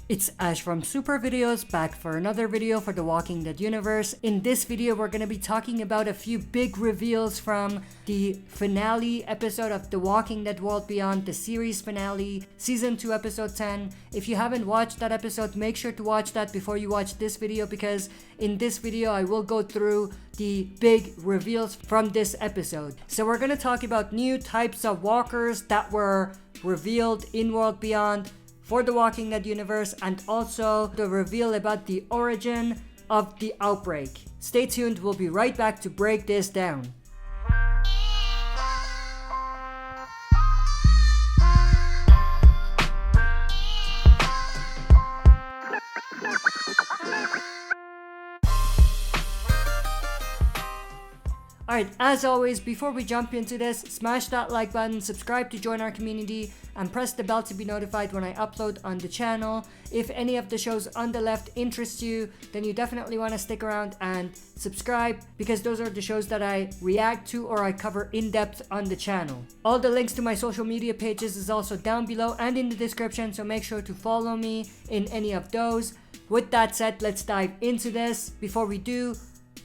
It's Ash from Super Videos, back for another video for the Walking Dead universe. In this video, we're going to be talking about a few big reveals from the finale episode of The Walking Dead World Beyond, the series finale, Season 2, Episode 10. If you haven't watched that episode, make sure to watch that before you watch this video, because in this video, I will go through the big reveals from this episode. So we're going to talk about new types of walkers that were revealed in World Beyond for the Walking Dead universe, and also the reveal about the origin of the outbreak. Stay tuned, we'll be right back to break this down. Alright, as always, before we jump into this, smash that like button, subscribe to join our community, and press the bell to be notified when I upload on the channel. If any of the shows on the left interest you, then you definitely want to stick around and subscribe, because those are the shows that I react to or I cover in depth on the channel. All the links to my social media pages is also down below and in the description, so make sure to follow me in any of those. With that said, let's dive into this. Before we do,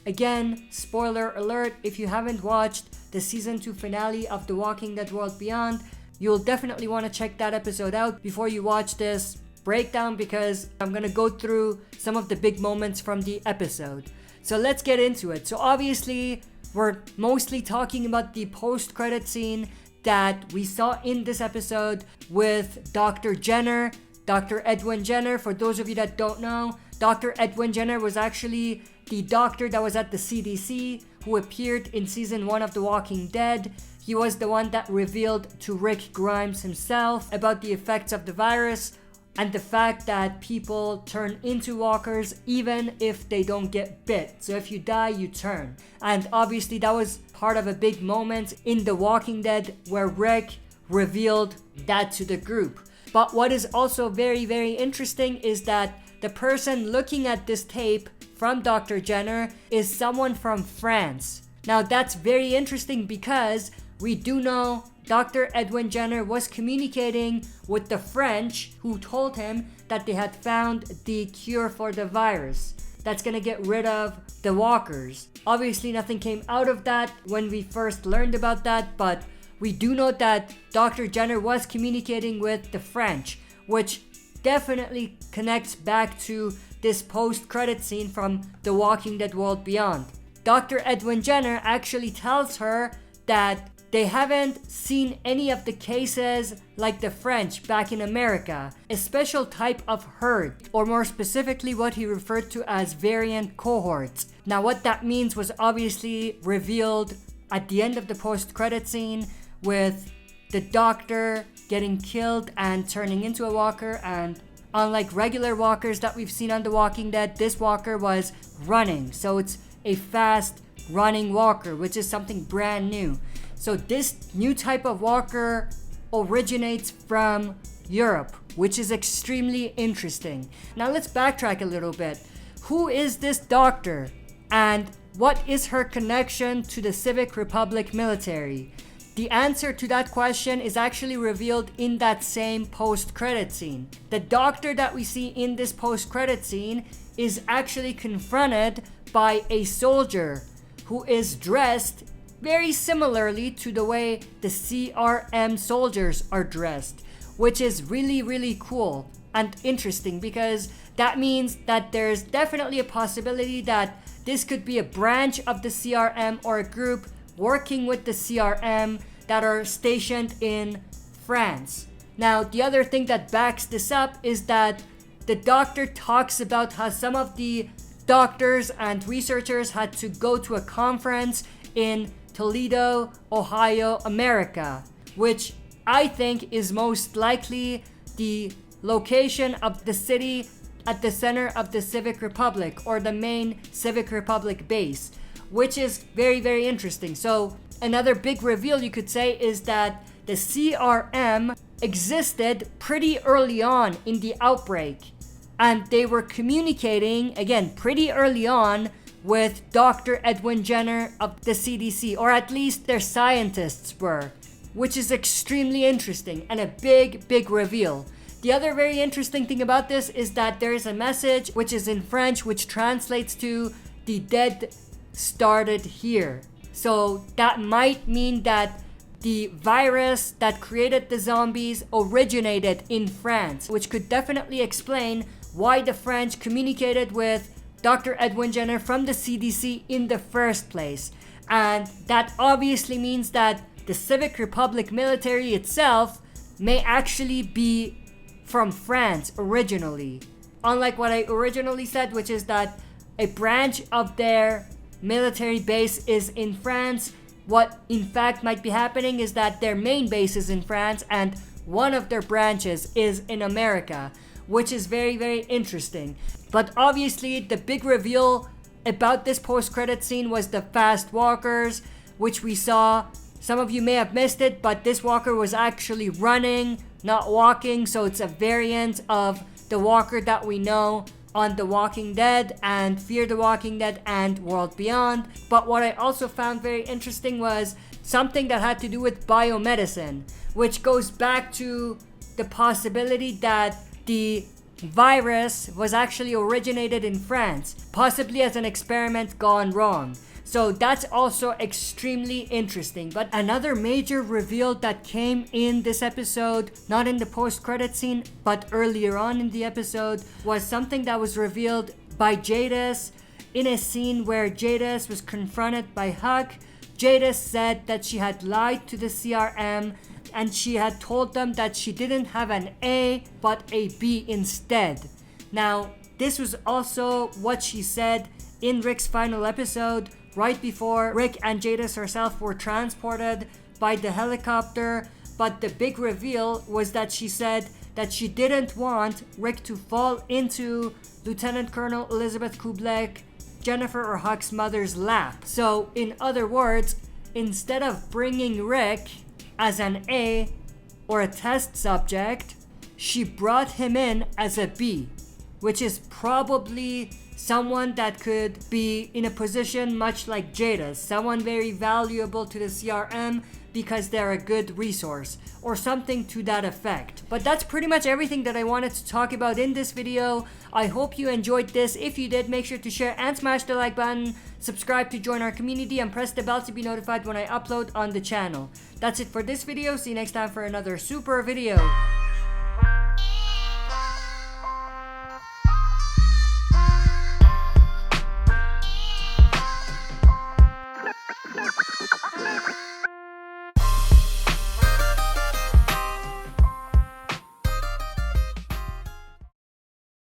again, spoiler alert, if you haven't watched the Season 2 finale of The Walking Dead World Beyond, you'll definitely want to check that episode out before you watch this breakdown, because I'm going to go through some of the big moments from the episode. So let's get into it. So obviously, we're mostly talking about the post-credit scene that we saw in this episode with Dr. Jenner, Dr. Edwin Jenner. For those of you that don't know, Dr. Edwin Jenner was actually the doctor that was at the CDC who appeared in Season 1 of The Walking Dead. He was the one that revealed to Rick Grimes himself about the effects of the virus and the fact that people turn into walkers even if they don't get bit. So if you die, you turn. And obviously that was part of a big moment in The Walking Dead where Rick revealed that to the group. But what is also very, very interesting is that the person looking at this tape from Dr. Jenner is someone from France. Now that's very interesting because we do know Dr. Edwin Jenner was communicating with the French, who told him that they had found the cure for the virus that's gonna get rid of the walkers. Obviously nothing came out of that when we first learned about that, but we do know that Dr. Jenner was communicating with the French, which definitely connects back to this post-credit scene from The Walking Dead World Beyond. Dr. Edwin Jenner actually tells her that they haven't seen any of the cases like the French back in America, a special type of horde, or more specifically what he referred to as variant cohorts. Now what that means was obviously revealed at the end of the post-credit scene with the doctor getting killed and turning into a walker. And unlike regular walkers that we've seen on The Walking Dead, this walker was running. So it's a fast running walker, which is something brand new. So this new type of walker originates from Europe, which is extremely interesting. Now let's backtrack a little bit. Who is this doctor? And what is her connection to the Civic Republic Military? The answer to that question is actually revealed in that same post-credit scene. The doctor that we see in this post-credit scene is actually confronted by a soldier who is dressed very similarly to the way the CRM soldiers are dressed, which is really, really cool and interesting, because that means that there's definitely a possibility that this could be a branch of the CRM or a group working with the CRM that are stationed in France. Now, the other thing that backs this up is that the doctor talks about how some of the doctors and researchers had to go to a conference in Toledo, Ohio, America, which I think is most likely the location of the city at the center of the Civic Republic, or the main Civic Republic base, which is very, very interesting. So another big reveal, you could say, is that the CRM existed pretty early on in the outbreak, and they were communicating, again, pretty early on with Dr. Edwin Jenner of the CDC, or at least their scientists were, which is extremely interesting and a big, big reveal. The other very interesting thing about this is that there is a message which is in French, which translates to "the dead started here." So that might mean that the virus that created the zombies originated in France, which could definitely explain why the French communicated with Dr. Edwin Jenner from the CDC in the first place. And that obviously means that the Civic Republic Military itself may actually be from France originally. Unlike what I originally said, which is that a branch of their military base is in France, what in fact might be happening is that their main base is in France and one of their branches is in America, which is very, very interesting. But obviously the big reveal about this post-credit scene was the fast walkers, which we saw. Some of you may have missed it, but this walker was actually running, not walking, so it's a variant of the walker that we know on The Walking Dead and Fear the Walking Dead and World Beyond. But what I also found very interesting was something that had to do with biomedicine, which goes back to the possibility that the virus was actually originated in France, possibly as an experiment gone wrong. So that's also extremely interesting. But another major reveal that came in this episode, not in the post-credit scene, but earlier on in the episode, was something that was revealed by Jadis in a scene where Jadis was confronted by Huck. Jadis said that she had lied to the CRM and she had told them that she didn't have an A but a B instead. Now, this was also what she said in Rick's final episode, right before Rick and Jadis herself were transported by the helicopter. But the big reveal was that she said that she didn't want Rick to fall into Lieutenant Colonel Elizabeth Kublek, Jennifer or Huck's mother's lap. So in other words, instead of bringing Rick as an A or a test subject, she brought him in as a B, which is probably someone that could be in a position much like Jada, someone very valuable to the CRM because they're a good resource, or something to that effect. But that's pretty much everything that I wanted to talk about in this video. I hope you enjoyed this. If you did, make sure to share and smash the like button, subscribe to join our community, and press the bell to be notified when I upload on the channel. That's it for this video. See you next time for another super video.